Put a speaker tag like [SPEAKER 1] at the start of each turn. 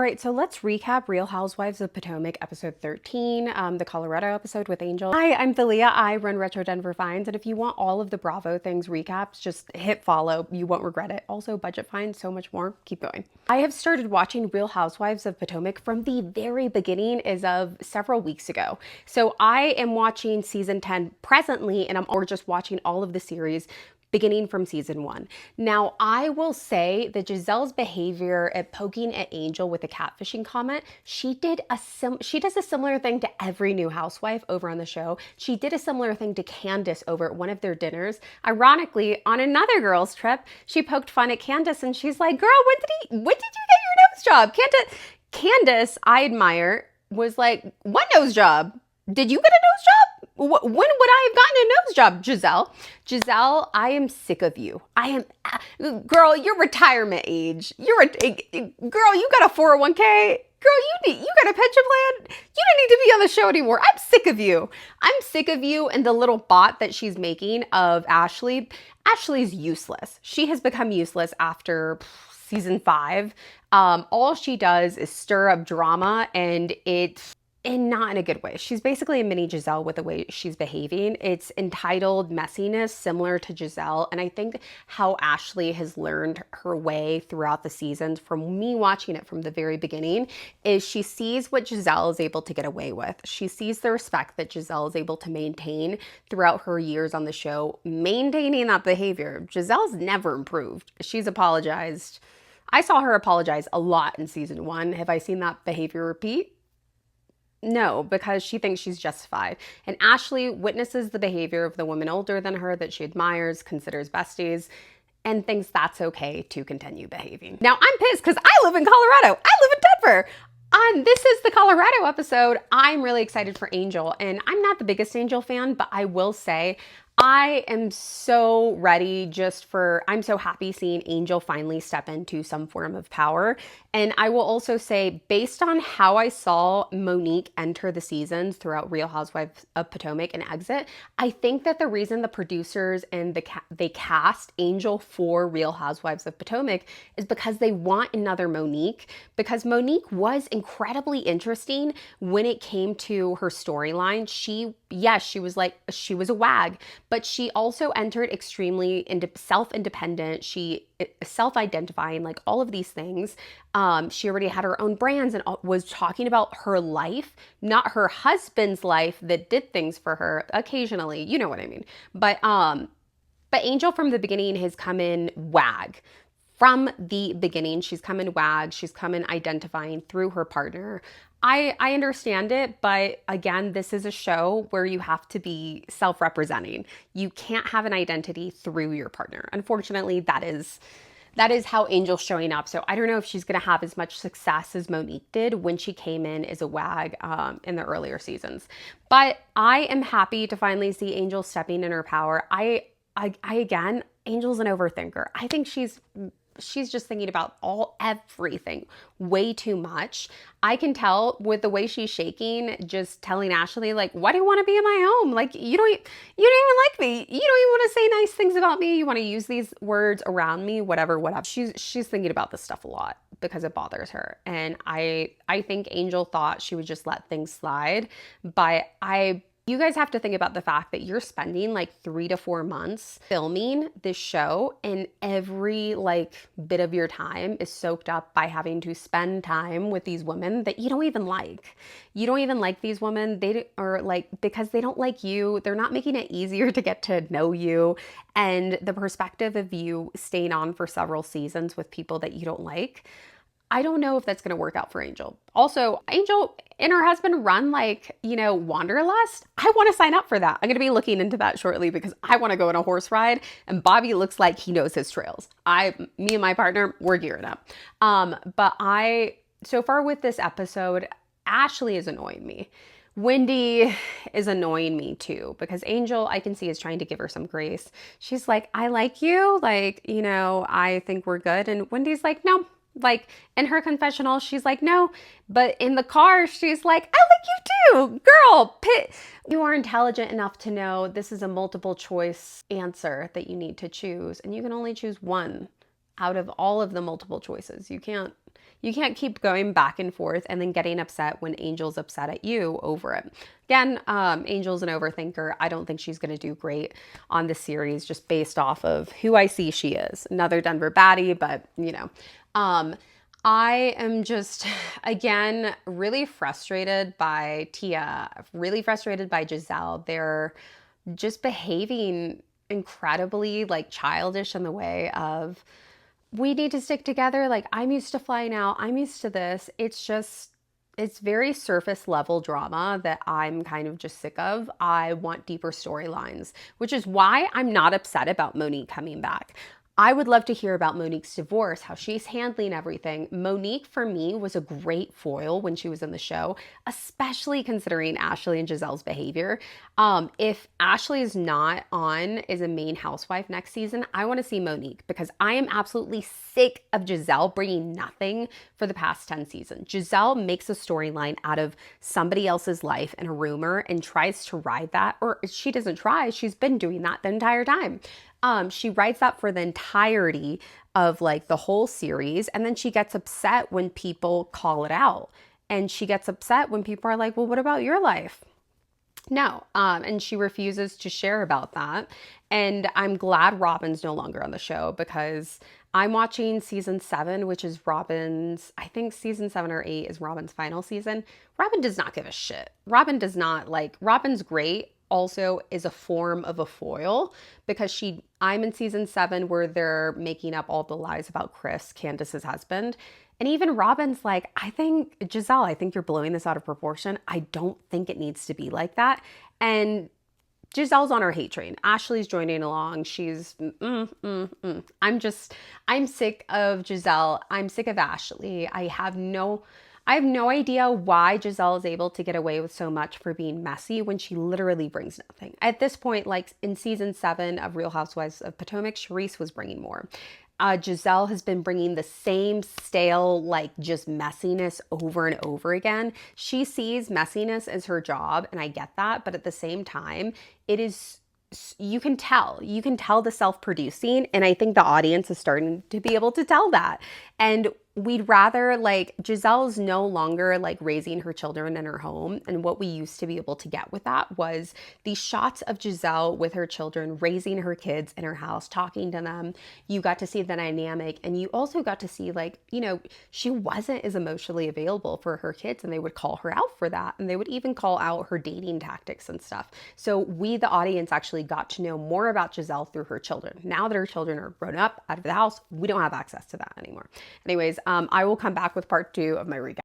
[SPEAKER 1] All right, so let's recap Real Housewives of Potomac episode 13, the Colorado episode with Angel. Hi, I'm Thalia. I run Retro Denver Finds, and if you want all of the Bravo things recaps, just hit follow. You won't regret it. Also, budget finds, so much more. Keep going. I have started watching Real Housewives of Potomac from the very beginning as of several weeks ago. So I am watching season 10 presently, and or just watching all of the series beginning from season 1. Now, I will say that Giselle's behavior at poking at Angel with a catfishing comment, she does a similar thing to every new housewife over on the show. She did a similar thing to Candace over at one of their dinners. Ironically, on another girls' trip, she poked fun at Candace and she's like, "Girl, when did you get your nose job?" Candace, I admire, was like, "What nose job? Did you get a nose job? When would I have gotten a nose job, Giselle?" Giselle, I am sick of you. Girl, you're retirement age. Girl, you got a 401k. Girl, you got a pension plan. You don't need to be on the show anymore. I'm sick of you. I'm sick of you and the little bot that she's making of Ashley. Ashley's useless. She has become useless after season 5. All she does is stir up drama, and not in a good way. She's basically a mini Giselle with the way she's behaving. It's entitled messiness, similar to Giselle. And I think how Ashley has learned her way throughout the seasons, from me watching it from the very beginning, is she sees what Giselle is able to get away with. She sees the respect that Giselle is able to maintain throughout her years on the show, maintaining that behavior. Giselle's never improved. She's apologized. I saw her apologize a lot in season 1. Have I seen that behavior repeat? No, because she thinks she's justified. And Ashley witnesses the behavior of the women older than her that she admires, considers besties, and thinks that's okay to continue behaving. Now, I'm pissed because I live in Colorado. I live in Denver. This is the Colorado episode. I'm really excited for Angel, and I'm not the biggest Angel fan, but I will say I am so ready I'm so happy seeing Angel finally step into some form of power. And I will also say, based on how I saw Monique enter the seasons throughout Real Housewives of Potomac and exit, I think that the reason the producers and they cast Angel for Real Housewives of Potomac is because they want another Monique, because Monique was incredibly interesting when it came to her storyline. She was a wag, but she also entered extremely self-independent. She self-identifying, like all of these things. She already had her own brands and was talking about her life, not her husband's life that did things for her occasionally. You know what I mean? But Angel from the beginning has come in wag. From the beginning, she's come in wag. She's come in identifying through her partner. I understand it, but again, this is a show where you have to be self-representing. You can't have an identity through your partner. Unfortunately, that is how Angel's showing up. So I don't know if she's going to have as much success as Monique did when she came in as a wag in the earlier seasons. But I am happy to finally see Angel stepping in her power. Again, Angel's an overthinker. I think she's just thinking about everything way too much. I can tell with the way she's shaking, just telling Ashley, like, "Why do you want to be in my home? Like, you don't even like me. You don't even want to say nice things about me. You want to use these words around me, whatever. She's thinking about this stuff a lot because it bothers her. And I think Angel thought she would just let things slide, but you guys have to think about the fact that you're spending like 3 to 4 months filming this show, and every bit of your time is soaked up by having to spend time with these women that you don't even like. You don't even like these women. Because they don't like you. They're not making it easier to get to know you. And the perspective of you staying on for several seasons with people that you don't like, I don't know if that's going to work out for Angel. Also, Angel and her husband run Wanderlust. I want to sign up for that. I'm going to be looking into that shortly because I want to go on a horse ride, and Bobby looks like he knows his trails. Me and my partner, we're gearing up. So far with this episode, Ashley is annoying me. Wendy is annoying me too, because Angel, I can see, is trying to give her some grace. She's like, "I like you. I think we're good." And Wendy's like, "No." In her confessional, she's like, "No," but in the car, she's like, "I like you too, girl." You are intelligent enough to know this is a multiple choice answer that you need to choose, and you can only choose one out of all of the multiple choices. You can't You can't keep going back and forth and then getting upset when Angel's upset at you over it. Again, Angel's an overthinker. I don't think she's going to do great on this series just based off of who I see she is. Another Denver baddie, but you know. I am just, again, really frustrated by Tia, really frustrated by Giselle. They're just behaving incredibly like childish in the way of, we need to stick together. Like, I'm used to flying out. I'm used to this. It's just, it's very surface level drama that I'm kind of just sick of. I want deeper storylines, which is why I'm not upset about Monique coming back. I would love to hear about Monique's divorce, how she's handling everything. Monique, for me, was a great foil when she was in the show, especially considering Ashley and Giselle's behavior. If Ashley is not on as a main housewife next season, I want to see Monique, because I am absolutely sick of Giselle bringing nothing for the past 10 seasons. Giselle makes a storyline out of somebody else's life and a rumor and tries to ride that, or she doesn't try, she's been doing that the entire time. She writes that for the entirety of like the whole series, and then she gets upset when people call it out. And she gets upset when people are like, well, what about your life? No. And she refuses to share about that. And I'm glad Robin's no longer on the show, because I'm watching season 7, which is Robin's, I think season 7 or 8 is Robin's final season. Robin does not give a shit. Robin does not like, Robin's great, also is a form of a foil, because I'm in season 7 where they're making up all the lies about Chris, Candace's husband. And even Robin's like, I think, Giselle, I think you're blowing this out of proportion. I don't think it needs to be like that. And Giselle's on her hate train. Ashley's joining along. She's, I'm sick of Giselle. I'm sick of Ashley. I have no idea why Giselle is able to get away with so much for being messy when she literally brings nothing. At this point, like in season 7 of Real Housewives of Potomac, Charisse was bringing more. Giselle has been bringing the same stale, like just messiness over and over again. She sees messiness as her job, and I get that. But at the same time, it is, you can tell the self-producing, and I think the audience is starting to be able to tell that. And we'd rather, like, Giselle's no longer like raising her children in her home. And what we used to be able to get with that was these shots of Giselle with her children, raising her kids in her house, talking to them. You got to see the dynamic, and you also got to see, like, you know, she wasn't as emotionally available for her kids, and they would call her out for that. And they would even call out her dating tactics and stuff. So we, the audience, actually got to know more about Giselle through her children. Now that her children are grown up, out of the house, we don't have access to that anymore. Anyways, I will come back with part 2 of my recap.